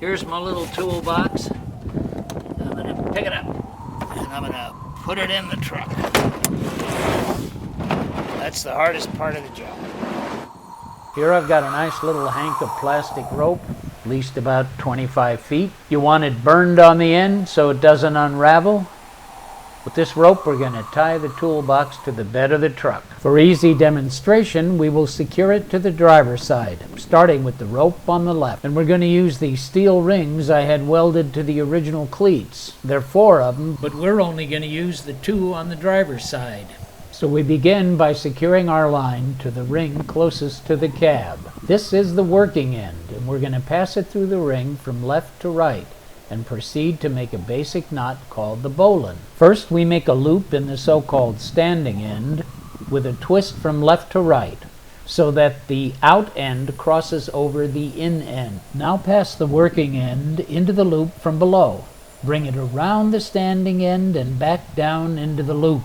Here's my little toolbox. I'm going to pick it up and I'm going to put it in the truck. That's the hardest part of the job. Here I've got a nice little hank of plastic rope, at least about 25 feet. You want it burned on the end so it doesn't unravel. With this rope, we're going to tie the toolbox to the bed of the truck. For easy demonstration, we will secure it to the driver's side, starting with the rope on the left. And we're going to use these steel rings I had welded to the original cleats. There are 4 of them, but we're only going to use the 2 on the driver's side. So we begin by securing our line to the ring closest to the cab. This is the working end, and we're going to pass it through the ring from left to right and proceed to make a basic knot called the bowline. First, we make a loop in the so-called standing end with a twist from left to right so that the out end crosses over the in end. Now pass the working end into the loop from below. Bring it around the standing end and back down into the loop.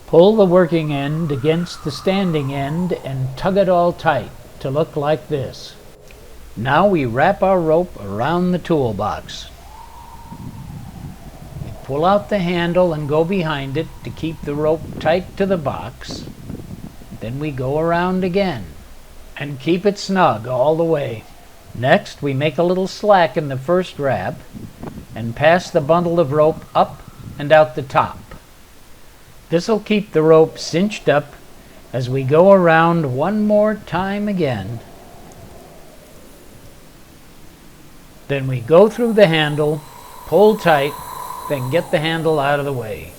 Pull the working end against the standing end and tug it all tight to look like this. Now we wrap our rope around the toolbox. We pull out the handle and go behind it to keep the rope tight to the box. Then we go around again and keep it snug all the way. Next, we make a little slack in the first wrap and pass the bundle of rope up and out the top. This will keep the rope cinched up as we go around one more time again. Then we go through the handle, pull tight, then get the handle out of the way.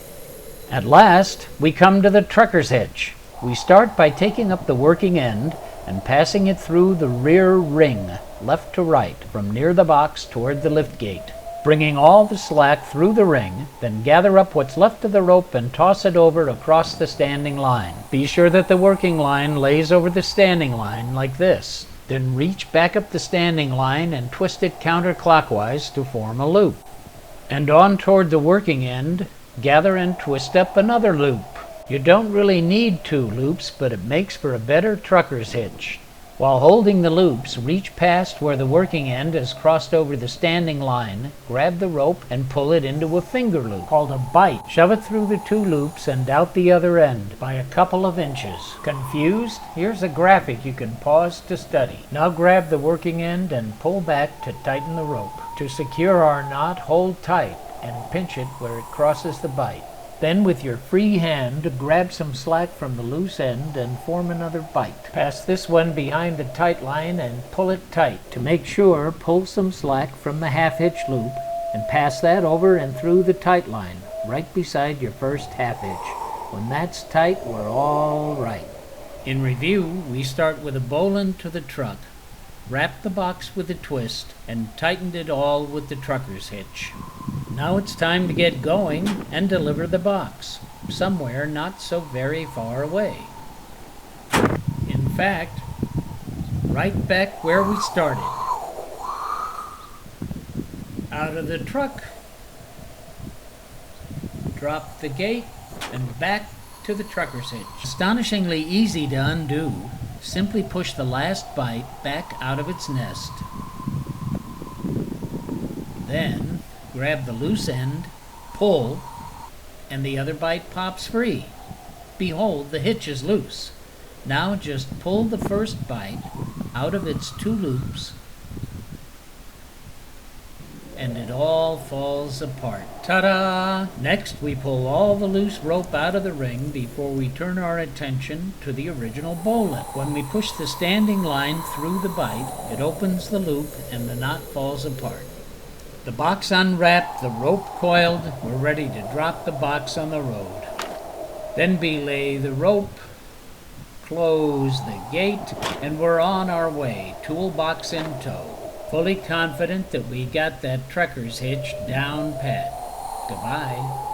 At last, we come to the trucker's hitch. We start by taking up the working end and passing it through the rear ring, left to right, from near the box toward the lift gate. Bringing all the slack through the ring, then gather up what's left of the rope and toss it over across the standing line. Be sure that the working line lays over the standing line like this. Then reach back up the standing line and twist it counterclockwise to form a loop. And on toward the working end, gather and twist up another loop. You don't really need 2 loops, but it makes for a better trucker's hitch. While holding the loops, reach past where the working end has crossed over the standing line, grab the rope and pull it into a finger loop called a bite. Shove it through the 2 loops and out the other end by a couple of inches. Confused? Here's a graphic you can pause to study. Now grab the working end and pull back to tighten the rope. To secure our knot, hold tight and pinch it where it crosses the bite. Then with your free hand, grab some slack from the loose end and form another bite. Pass this one behind the tight line and pull it tight. To make sure, pull some slack from the half hitch loop and pass that over and through the tight line, right beside your first half hitch. When that's tight, we're all right. In review, we start with a bowline to the truck, wrap the box with a twist, and tightened it all with the trucker's hitch. Now it's time to get going and deliver the box, somewhere not so very far away. In fact, right back where we started. Out of the truck, drop the gate, and back to the trucker's hitch. Astonishingly easy to undo. Simply push the last bite back out of its nest. Then grab the loose end, pull, and the other bite pops free. Behold, the hitch is loose. Now just pull the first bite out of its 2 loops, and it all falls apart. Ta-da! Next, we pull all the loose rope out of the ring before we turn our attention to the original bowline. When we push the standing line through the bite, it opens the loop and the knot falls apart. The box unwrapped, the rope coiled, we're ready to drop the box on the road. Then belay the rope, close the gate, and we're on our way, toolbox in tow. Fully confident that we got that trucker's hitch down pat. Goodbye.